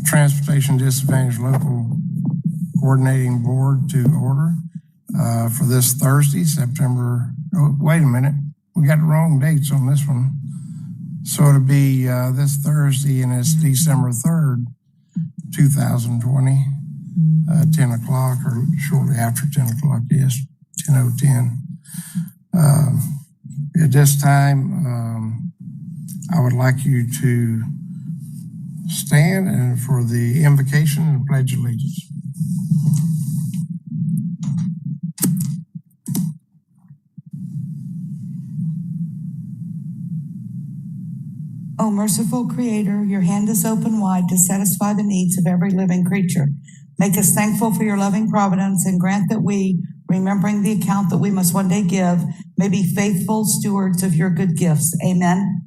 Transportation Disadvantaged Local Coordinating Board to order for this Thursday, September. Oh, wait a minute. We got the wrong dates on this one. So it'll be this Thursday, and it's December 3rd, 2020, 10 o'clock or shortly after 10 o'clock, yes, 10:10. At this time, I would like you to stand and for the invocation and pledge allegiance. O merciful Creator, your hand is open wide to satisfy the needs of every living creature. Make us thankful for your loving providence and grant that we, remembering the account that we must one day give, may be faithful stewards of your good gifts. Amen.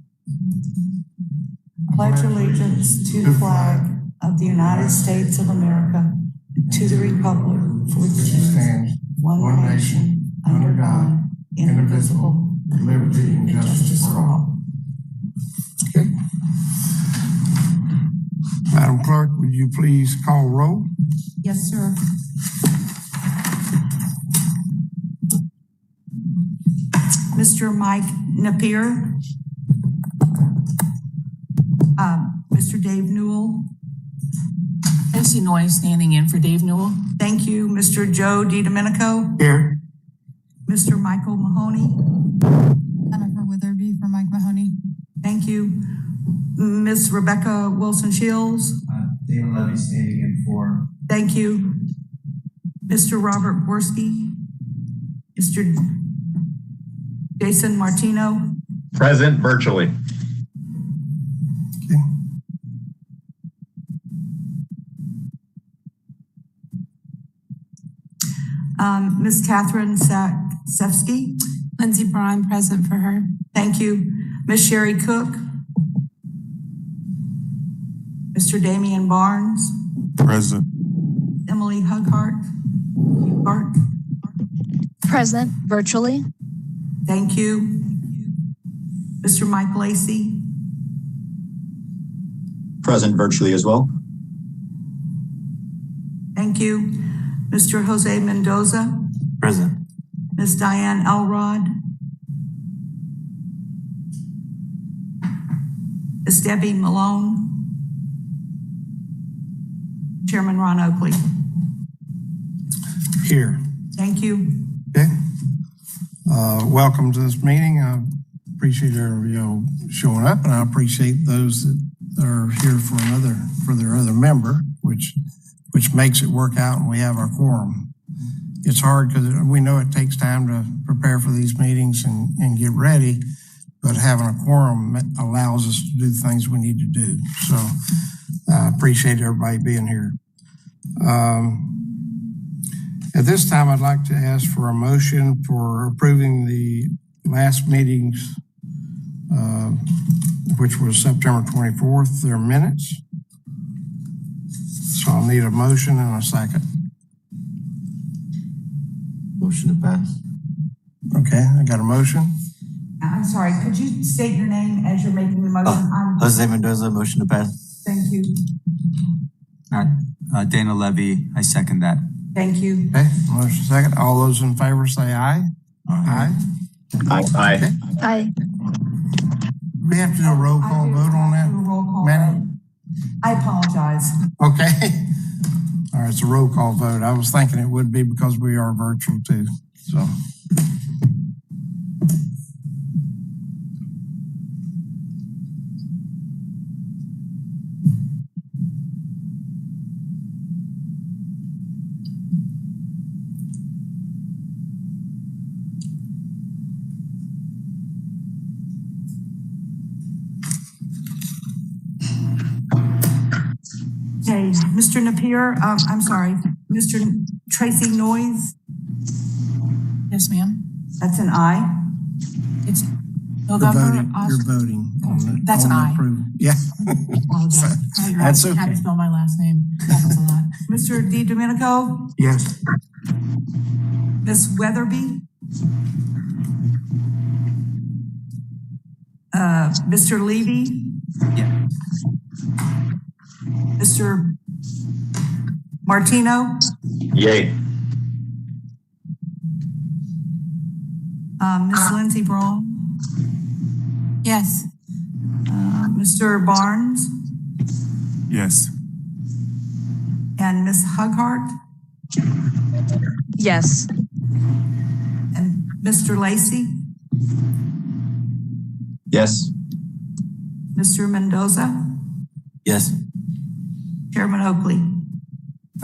Pledge allegiance to the flag of the United States of America, to the republic for which it stands, one nation, under God, indivisible, with liberty and justice for all. Okay. Madam Clerk, would you please call roll? Yes, sir. Mr. Mike Napier. Mr. Dave Newell. Nancy Noy standing in for Dave Newell. Thank you. Mr. Joe DiDomenico. Here. Mr. Michael Mahoney. Jennifer Witherby for Mike Mahoney. Thank you. Ms. Rebecca Wilson-Shields. Dana Levy standing in for. Thank you. Mr. Robert Borski. Mr. Jason Martino. Present virtually. Okay. Ms. Catherine Sefsky. Lindsay Braun, present for her. Thank you. Ms. Sherry Cook. Mr. Damian Barnes. Present. Emily Hughart. Present virtually. Thank you. Mr. Mike Lacey. Present virtually as well. Thank you. Mr. Jose Mendoza. Present. Ms. Diane Elrod. Ms. Debbie Malone. Chairman Ron Oakley. Here. Thank you. Okay. Welcome to this meeting. I appreciate you showing up, and I appreciate those that are here for their other member, which makes it work out, and we have our quorum. It's hard because we know it takes time to prepare for these meetings and get ready, but having a quorum allows us to do the things we need to do. So I appreciate everybody being here. At this time, I'd like to ask for a motion for approving the last meetings, which was September 24th, their minutes. So I'll need a motion and a second. Motion to pass. Okay, I got a motion. I'm sorry, could you state your name as you're making the motion? Jose Mendoza, motion to pass. Thank you. Dana Levy, I second that. Thank you. Okay, motion second. All those in favor say aye. Aye. Aye. Okay. Aye. We have to do a roll call vote on that, Roll call Manny? vote. I apologize. Okay. All right, it's a roll call vote. I was thinking it would be because we are virtual too, so. Okay, Mr. Napier, I'm sorry, Mr. Tracy Noyes, Yes, ma'am. that's an aye. It's You're November. voting on the. That's on an the aye. approval. Yeah. Apologize. That's I okay. had to spell my last name. Happens a lot. Mr. DiDomenico, Yes. Ms. Weatherby, Mr. Levy, Yeah. Mr. Mr. Martino, Yay. Ms. Lindsey Braun, Yes. Mr. Barnes, Yes. and Ms. Hughart, Yes. and Mr. Lacy, Yes. Mr. Mendoza, Yes. Chairman Oakley.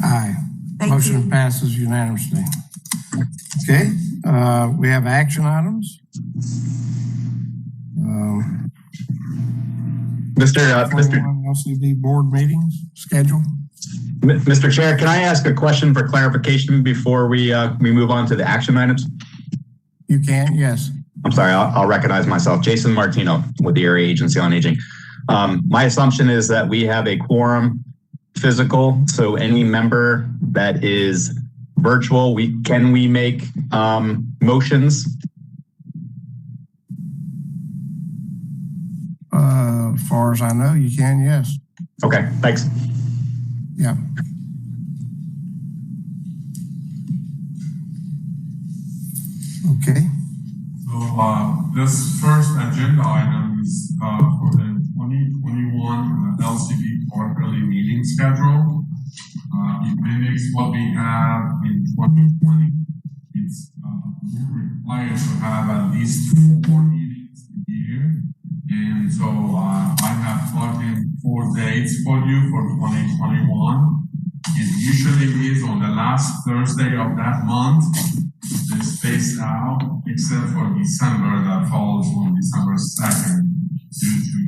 Aye. Thank Motion you. passes unanimously. Okay, we have action items. Mr. 21 LCB board meetings schedule. Mr. Chair, can I ask a question for clarification before we move on to the action items? You can, yes. I'm sorry, I'll recognize myself. Jason Martino with the Area Agency on Aging. My assumption is that we have a quorum physical, so any member that is virtual, can we make motions? As far as I know, you can, yes. Okay, thanks. Yeah. Okay. So this first agenda item is for the 2021 LCB quarterly meeting schedule. It mimics what we have in 2020. It's required to have at least 4 meetings a year. And so I have plugged in 4 dates for you for 2021. It usually is on the last Thursday of that month. They're spaced out, except for December, that falls on December 2nd due to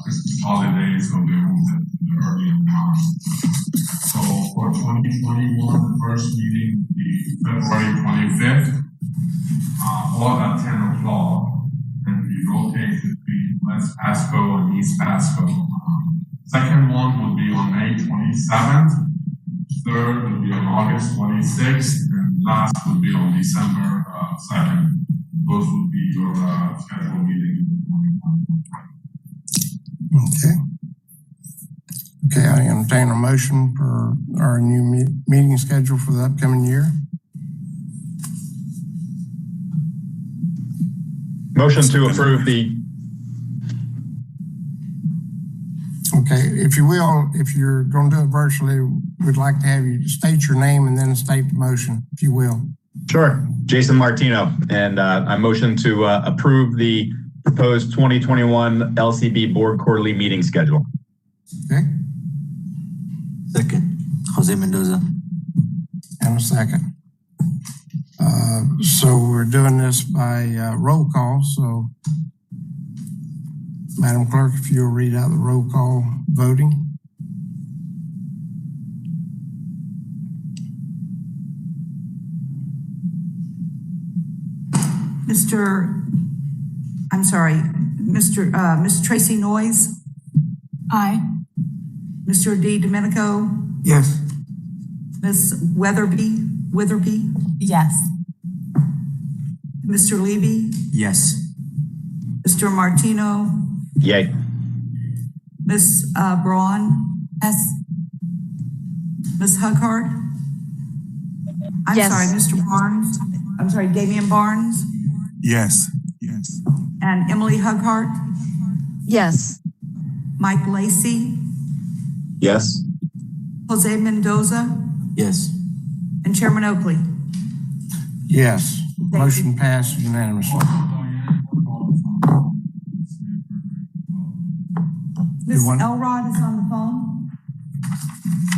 Christmas holidays, so they moved it to the early in the month. So for 2021, the first meeting will be February 25th, all at 10 o'clock, and we rotate between West Pasco and East Pasco. Second one will be on May 27th. Third will be on August 26th, and last will be on December 2nd. Those will be your scheduled meetings. Okay. Okay, I entertain a motion for our new meeting schedule for the upcoming year. Motion to approve the, Okay, if you will, if you're going to do it virtually, we'd like to have you state your name and then state the motion, if you will. sure, Jason Martino, and I motion to approve the proposed 2021 LCB board quarterly meeting schedule. Okay, Second. Jose Mendoza. and a second. So we're doing this by roll call, so Madam Clerk, if you'll read out the roll call voting. Ms. Tracy Noyes, Aye. Mr. D. Domenico, Yes. Ms. Witherby, Yes. Mr. Levy, Yes. Mr. Martino, Yay. Ms. Braun, Yes. Ms. Hughart. I'm Yes. sorry, Mr. Barnes. I'm sorry, Damian Barnes Yes. Yes. and Emily Hughart, Yes. Mike Lacy, Yes. Jose Mendoza, Yes. and Chairman Oakley. Yes, motion passed unanimously. Ms. want- Elrod is on the phone.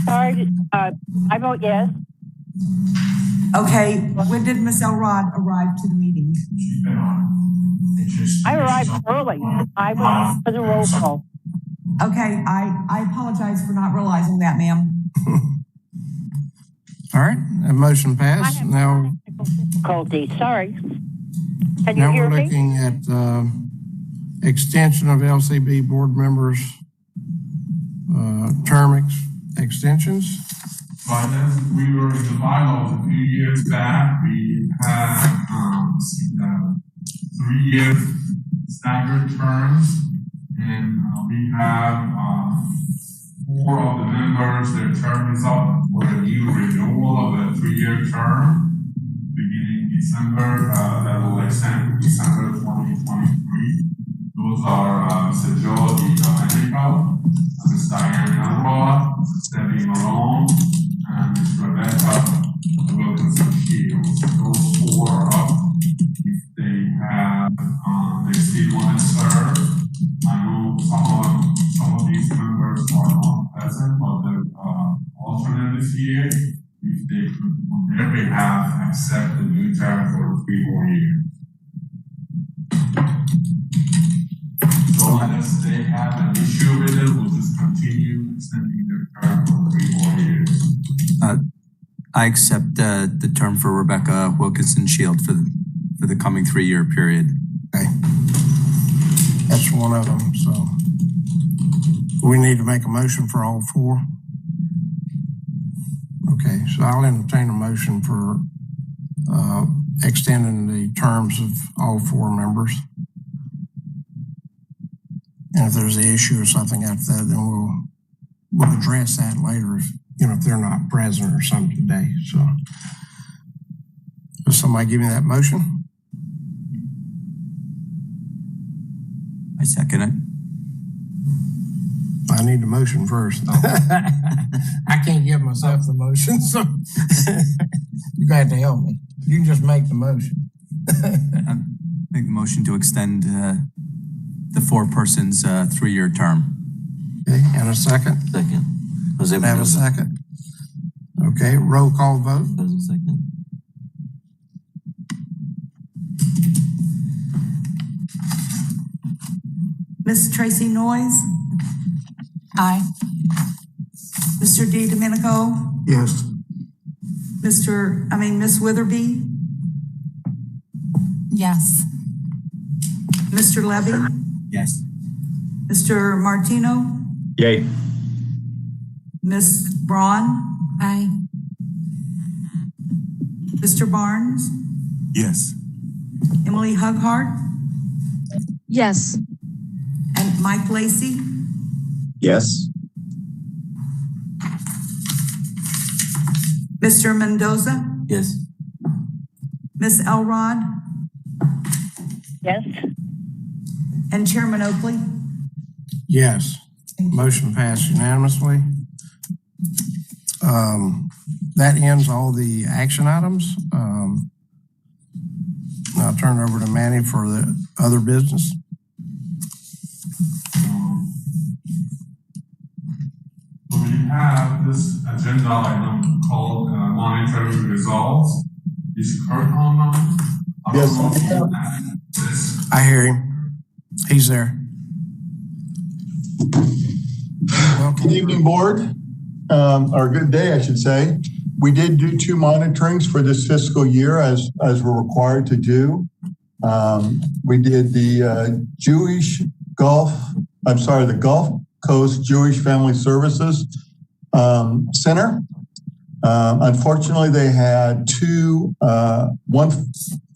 Sorry, I vote yes. Okay, when did Ms. Elrod arrive to the meeting? I arrived early. I was for the roll call. Okay, I apologize for not realizing that, ma'am. All right, a motion I passed. have Now, difficulty. Sorry. Can you now hear we're me? looking at extension of LCB board members' term extensions. But as we were in the bylaws a few years back, we had 3-year staggered terms, and we have 4 of the members, their term is up for a new renewal of a 3-year term beginning December, that will extend to December 2023. Those are Mr. Joe DiDomenico, Ms. Diane Elrod, Debbie Malone, and Ms. Rebecca Wilkinson Shields. Those 4 are up. If they still want to serve, I know some of these members are not present, but the alternate this year, if they could on their behalf accept the new term for 3 more years. So unless they have an issue with it, we'll just continue extending their term for 3 more years. I accept the term for Rebecca Wilkinson Shield for the coming 3-year period. Okay. That's one of them, so. We need to make a motion for all 4. Okay, so I'll entertain a motion for extending the terms of all 4 members. And if there's an issue or something after that, then we'll address that later if they're not present or something today. So does somebody give me that motion? I second it. I need the motion first. I can't give myself the motion, so you got to help me. You can just make the motion. Make the motion to extend the 4 persons 3-year term. Okay, and a second? Second. Jose Have Mendoza. a second. Okay, roll call vote. Mendoza, second. Ms. Tracy Noyes, Aye. Mr. DiDomenico, Yes. Miss Witherby, Yes. Mr. Levy, Yes. Mr. Martino, Yay. Ms. Braun, Aye. Mr. Barnes, Yes. Emily Hughart, Yes. and Mike Lacey. Yes. Mr. Mendoza, Yes. Ms. Elrod, Yes. and Chairman Oakley. Yes. Motion passed unanimously. That ends all the action items. I'll turn it over to Manny for the other business. So we have this agenda item called monitoring results. Is Kurt online? Yes. I hear him. He's there. Good evening, board, or good day, I should say. We did do 2 monitorings for this fiscal year as we're required to do. We did the the Gulf Coast Jewish Family Services Center. Unfortunately, they had 2, one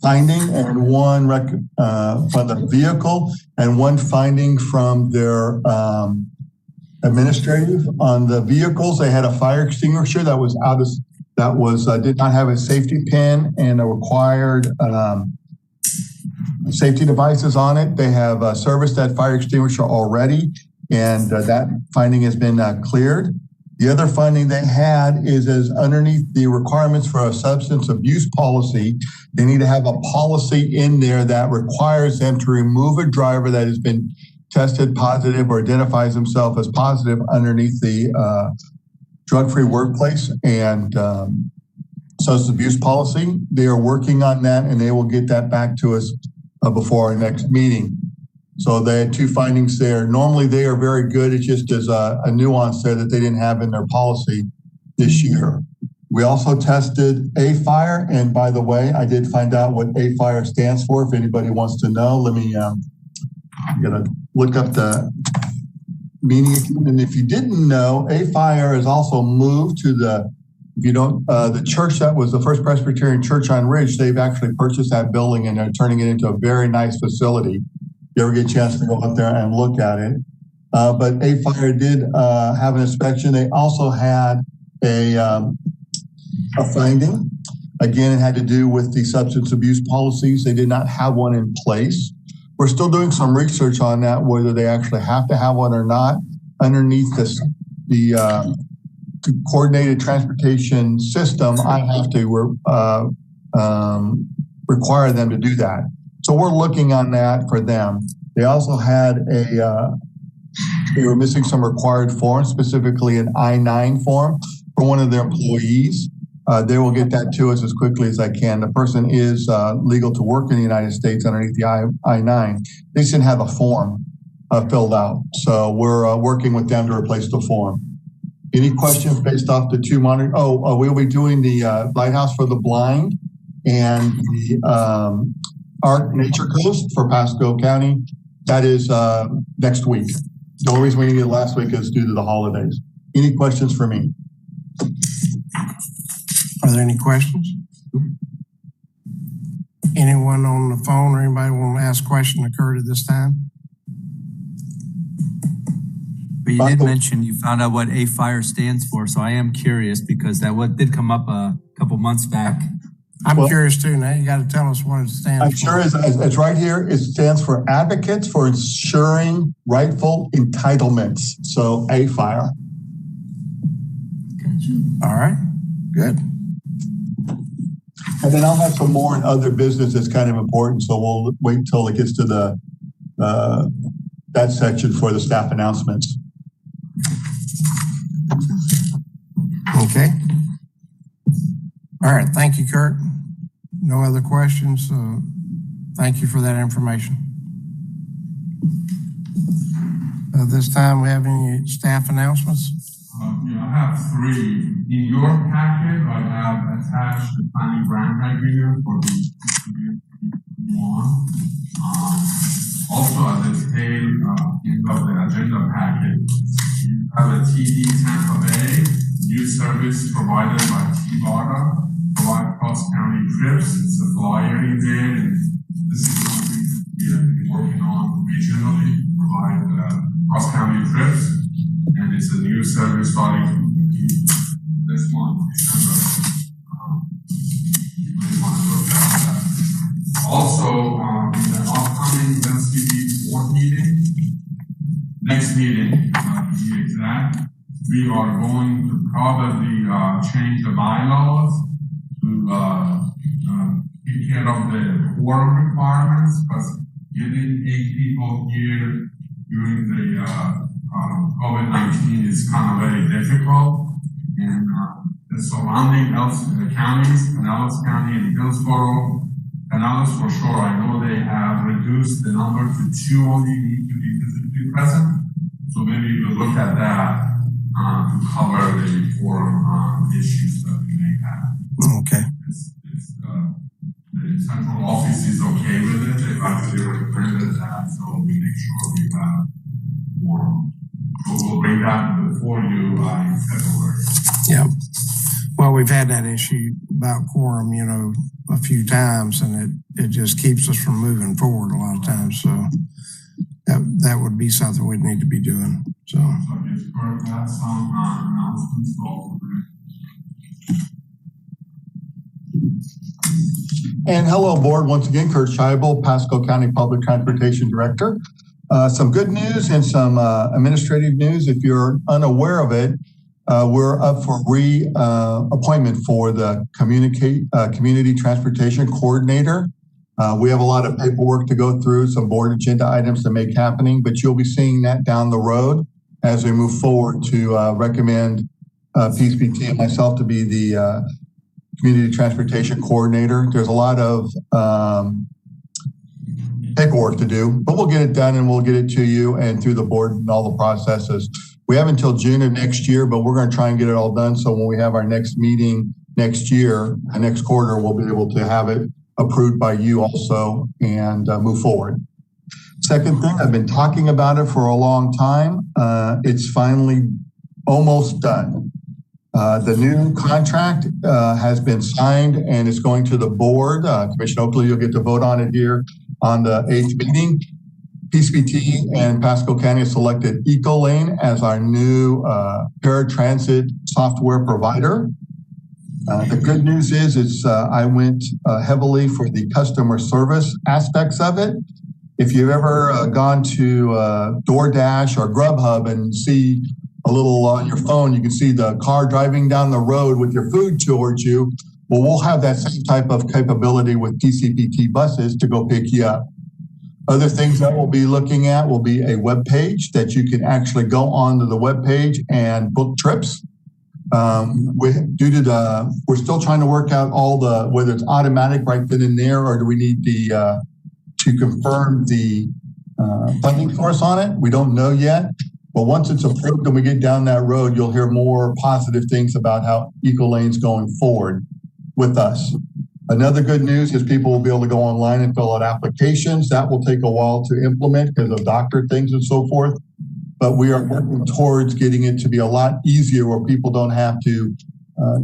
finding and one from the vehicle and one finding from their administrative. On the vehicles, they had a fire extinguisher that was did not have a safety pin and a required safety devices on it. They have serviced that fire extinguisher already, and that finding has been cleared. The other finding they had is underneath the requirements for a substance abuse policy, they need to have a policy in there that requires them to remove a driver that has been tested positive or identifies himself as positive underneath the drug-free workplace and substance abuse policy. They are working on that, and they will get that back to us before our next meeting. So they had 2 findings there. Normally they are very good. It's just there's a nuance there that they didn't have in their policy this year. We also tested A-Fire, and by the way, I did find out what A-Fire stands for. If anybody wants to know, let me gotta look up the meaning. And if you didn't know, A-Fire has also moved to the church that was the First Presbyterian Church on Ridge. They've actually purchased that building and they're turning it into a very nice facility. You ever get a chance to go out there and look at it. But A-Fire did have an inspection. They also had a finding. Again, it had to do with the substance abuse policies. They did not have one in place. We're still doing some research on that, whether they actually have to have one or not. Underneath this, the coordinated transportation system, I have to require them to do that. So we're looking on that for them. They also had they were missing some required forms, specifically an I-9 form for one of their employees. They will get that to us as quickly as I can. The person is legal to work in the United States underneath the I-9. They just didn't have a form filled out. So we're working with them to replace the form. Any questions based off the two monitor? We'll be doing the Lighthouse for the Blind and the Art Nature Coast for Pasco County. That is next week. The only reason we didn't get it last week is due to the holidays. Any questions for me? Are there any questions? Anyone on the phone or anybody want to ask a question occurred at this time? But you did mention you found out what A-Fire stands for, so I am curious because that did come up a couple months back. I'm curious too. Now you got to tell us what it stands for. I'm sure it's right here. It stands for Advocates for Ensuring Rightful Entitlements. So A-Fire. Gotcha. All right, good. And then I'll have some more in other business that's kind of important. So we'll wait until it gets to the that section for the staff announcements. Okay. All right. Thank you, Kurt. No other questions. Thank you for that information. This time, we have any staff announcements? I have three. In your packet, I have attached the planning grant agreement for the one. Also, at the tail end of the agenda packet, you have a TD Tampa Bay new service provided by T-Barda, provide cross-county trips. It's a flyer in there, and this is something we have been working on regionally, provide cross-county trips. And it's a new service starting this month, December. You may want to look at that. Also, in the upcoming LCB board meeting, next meeting, to be exact, we are going to probably change the bylaws to take care of the quorum requirements, because getting 8 people here during the COVID-19 is kind of very difficult, and the surrounding counties, Pinellas County and Hillsborough, Pinellas for sure, I know they have reduced the number to 2 only need to be physically present, so maybe we'll look at that to cover the forum issues that we may have. Okay. The central office is okay with it, they've actually recommended that, so we make sure we have forum. We'll bring that before you in February. Yeah. Well, we've had that issue about quorum, a few times, and it just keeps us from moving forward a lot of times. So that would be something we'd need to be doing. So I guess Kurt has some announcements also. And hello, board. Once again, Kurt Scheibel, Pasco County Public Transportation Director. Some good news and some administrative news. If you're unaware of it, we're up for appointment for the Community Transportation Coordinator. We have a lot of paperwork to go through, some board agenda items to make happening, but you'll be seeing that down the road as we move forward to recommend PSPT and myself to be the Community Transportation Coordinator. There's a lot of paperwork to do, but we'll get it done and we'll get it to you and through the board and all the processes. We have until June of next year, but we're going to try and get it all done. So when we have our next meeting next year, next quarter, we'll be able to have it approved by you also and move forward. Second thing, I've been talking about it for a long time. It's finally almost done. The new contract has been signed and it's going to the board. Commissioner Oakley, you'll get to vote on it here on the 8th meeting. PCBT and Pasco County have selected EcoLane as our new paratransit software provider. The good news is I went heavily for the customer service aspects of it. If you've ever gone to DoorDash or Grubhub and see a little on your phone, you can see the car driving down the road with your food towards you. Well, we'll have that same type of capability with PCBT buses to go pick you up. Other things that we'll be looking at will be a web page that you can actually go onto the web page and book trips. We're still trying to work out all the, whether it's automatic right then and there, or do we need to confirm the funding source on it? We don't know yet. But once it's approved and we get down that road, you'll hear more positive things about how EcoLane's going forward with us. Another good news is people will be able to go online and fill out applications. That will take a while to implement because of doctor things and so forth. But we are working towards getting it to be a lot easier where people don't have to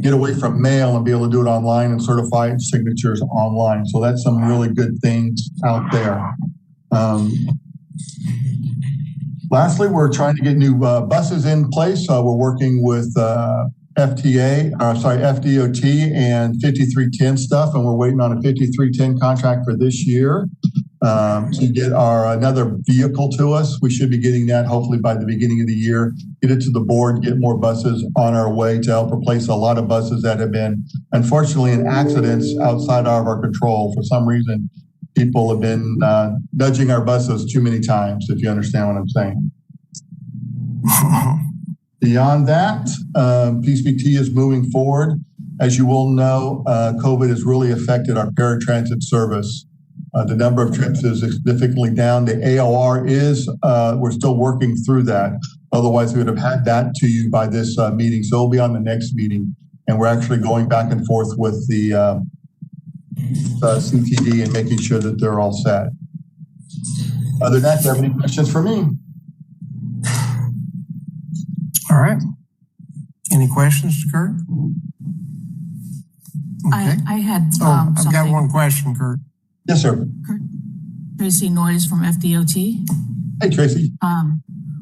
get away from mail and be able to do it online and certify signatures online. So that's some really good things out there. Lastly, we're trying to get new buses in place. We're working with FDOT and 5310 stuff, and we're waiting on a 5310 contract for this year to get another vehicle to us. We should be getting that hopefully by the beginning of the year, get it to the board, get more buses on our way to help replace a lot of buses that have been, unfortunately, in accidents outside of our control. For some reason, people have been nudging our buses too many times, if you understand what I'm saying. Beyond that, PCBT is moving forward. As you will know, COVID has really affected our paratransit service. The number of trips is significantly down. The AOR is, we're still working through that. Otherwise, we would have had that to you by this meeting. So it'll be on the next meeting. And we're actually going back and forth with the CTD and making sure that they're all set. Other than that, do you have any questions for me? All right. Any questions, Kurt? Okay. I had I've something. got one question, Kurt. Yes, sir. Tracy Noyes from FDOT. Hey, Tracy.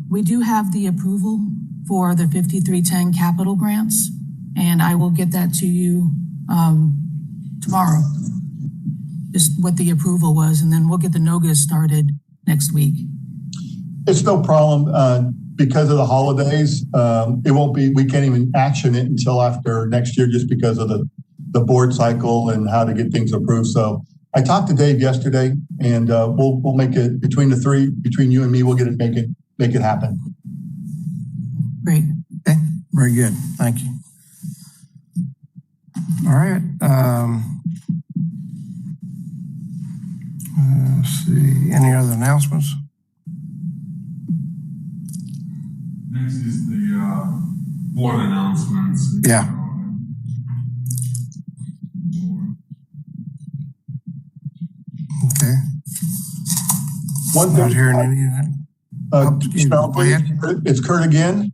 We do have the approval for the 5310 capital grants, and I will get that to you tomorrow. Just what the approval was, and then we'll get the NOGA started next week. It's no problem. Because of the holidays, it won't be, we can't even action it until after next year just because of the board cycle and how to get things approved. So I talked to Dave yesterday, and we'll make it between the three, between you and me, we'll get it, make it happen. Great. Okay, very good. Thank you. All right. Let's see. Any other announcements? Next is the board announcements. Yeah. Okay. One Not thing, hearing any of that. Spell, please. It's Kurt again.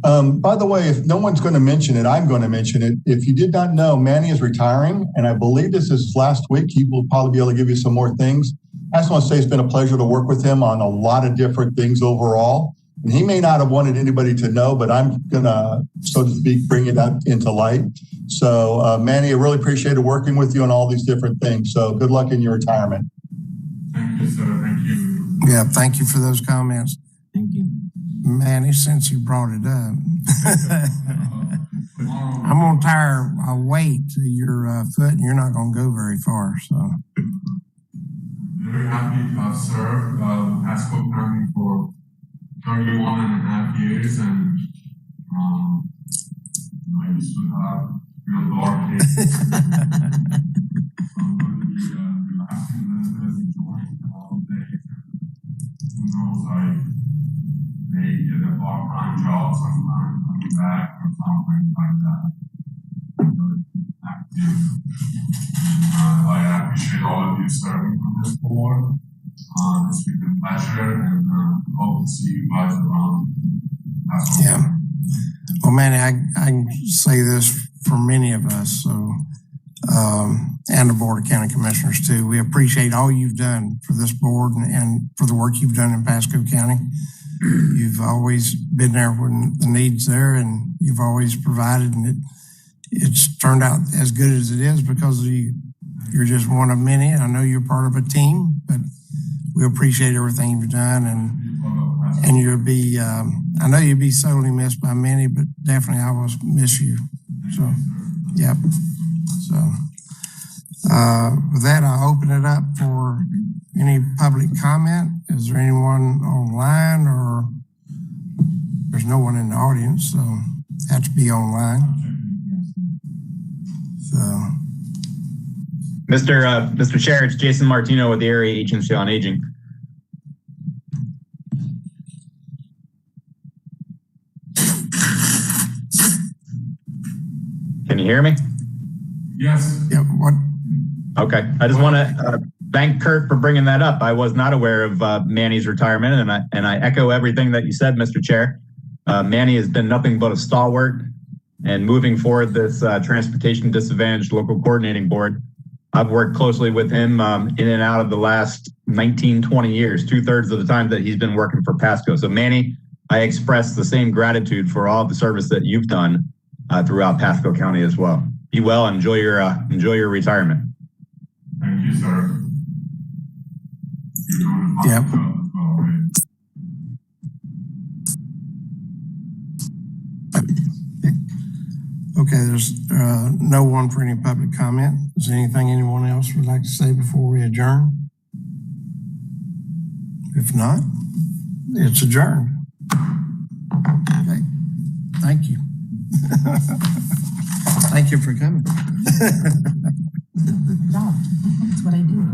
By the way, if no one's going to mention it, I'm going to mention it. If you did not know, Manny is retiring, and I believe this is his last week. He will probably be able to give you some more things. I just want to say it's been a pleasure to work with him on a lot of different things overall. And he may not have wanted anybody to know, but I'm going to, so to speak, bring it up into light. So, Manny, I really appreciated working with you on all these different things. So good luck in your retirement. Thank you, sir. Thank you. Yeah, thank you for those comments. Thank you. Manny, since you brought it up, I'm going to tire a weight to your foot, and you're not going to go very far. So, very happy to have served Pasco County for 31.5 years, and I used to have real dark days. So I'm going to be relaxing a little bit, enjoying the holidays. Who knows, I may get a part-time job sometime, coming back or something like that. Active. I appreciate all of you serving on this board. It's been a pleasure, and hope to see you guys around. yeah. Well, Manny, I can say this for many of us. So and the Board of County Commissioners too. We appreciate all you've done for this board and for the work you've done in Pasco County. You've always been there when the need's there, and you've always provided, and it's turned out as good as it is because you're just one of many. I know you're part of a team, but we appreciate everything you've done, and you'll be, I know you'll be sorely missed by many, but definitely I will miss you. So, yep. So, with that, I'll open it up for any public comment. Is there anyone online, or there's no one in the audience, so it has to be online. So, Mr. Chair, it's Jason Martino with the Area Agency on Aging. Can you hear me? Yes. yeah, what? Okay. I just want to thank Kurt for bringing that up. I was not aware of Manny's retirement, and I echo everything that you said, Mr. Chair. Manny has been nothing but a stalwart, and moving forward this Transportation Disadvantaged Local Coordinating Board, I've worked closely with him in and out of the last 19, 20 years, 2/3 of the time that he's been working for Pasco. So Manny, I express the same gratitude for all the service that you've done throughout Pasco County as well. Be well, enjoy your retirement. Thank you, sir. You're doing a Yep. fine job as well, right? Okay, there's no one for any public comment. Is there anything anyone else would like to say before we adjourn? If not, it's adjourned. Okay, thank you. Thank you for coming. Good job. That's what I do.